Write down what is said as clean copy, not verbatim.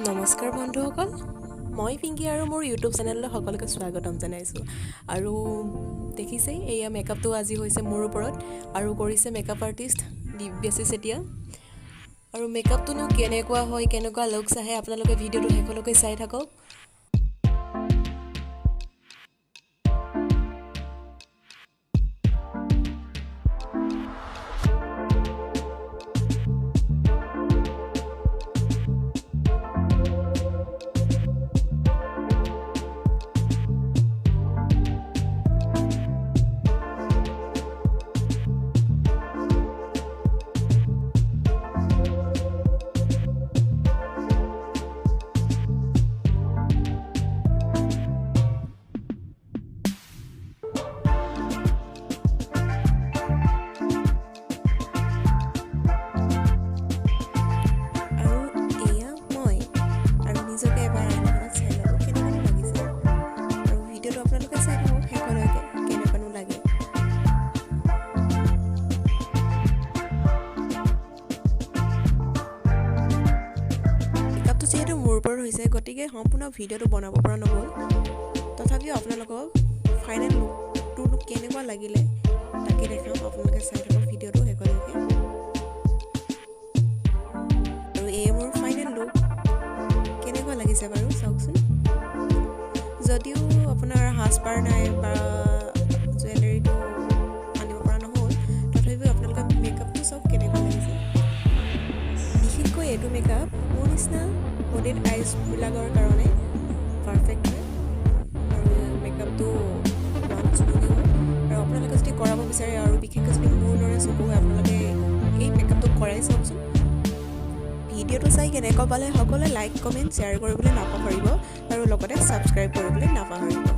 নমস্কাৰ বন্ধুসকল, মই পিংকি আৰু মোৰ ইউটিউব চেনেললৈ সকলোকে স্বাগতম জনাইছোঁ। আৰু দেখিছেই এয়া মেকআপটো আজি হৈছে মোৰ ওপৰত আৰু কৰিছে মেকআপ আৰ্টিষ্ট দিব্যাশী চেতিয়া। আৰু মেকআপটোনো কেনেকুৱা হয়, কেনেকুৱা লুকছ আহে, আপোনালোকে ভিডিঅ'টো শেষলৈকে চাই থাকক। নিজকে এবাৰ আইনাখনত চাই ল'ব কেনেকুৱানো লাগিছে, আৰু ভিডিঅ'টো আপোনালোকে চাই থাকক শেষলৈকে কেনেকুৱানো লাগে। মেকআপটো যিহেতু মোৰ ওপৰত হৈছে, গতিকে সম্পূৰ্ণ ভিডিঅ'টো বনাব পৰা নগ'ল। তথাপিও আপোনালোকক ফাইনেল লুকটো কেনেকুৱা লাগিলে তাকে দেখাম, আপোনালোকে চাই থাকক ভিডিঅ'টো শেষলৈকে। আৰু এই মোৰ ফাইনেল লুক কেনেকুৱা লাগিছে বাৰু চাওকচোন। যদিও আপোনাৰ সাজপাৰ নাই বা জুৱেলাৰীটো আনিব পৰা নহ'ল, তথাপিও আপোনালোকে মেকআপটো চাওক কেনেকুৱা লাগিছে। বিশেষকৈ এইটো মেকআপ মোৰ নিচিনা বডিত আইজবিলাকৰ কাৰণে পাৰফেক্ট হয়, আৰু মেকআপটো নন স্মোকি হয়। আৰু আপোনালোকে যদি কৰাব বিচাৰে, আৰু বিশেষকৈ যদি মোৰ দৰে চকু হয়, আপোনালোকে এই মেকআপটো কৰাই চাওকচোন। ভিডিঅ'টো চাই কেনেকুৱা পালে সকলোৱে লাইক, কমেণ্ট, শ্বেয়াৰ কৰিবলৈ নাপাহৰিব, আৰু লগতে ছাবস্ক্ৰাইব কৰিবলৈ নাপাহৰিব।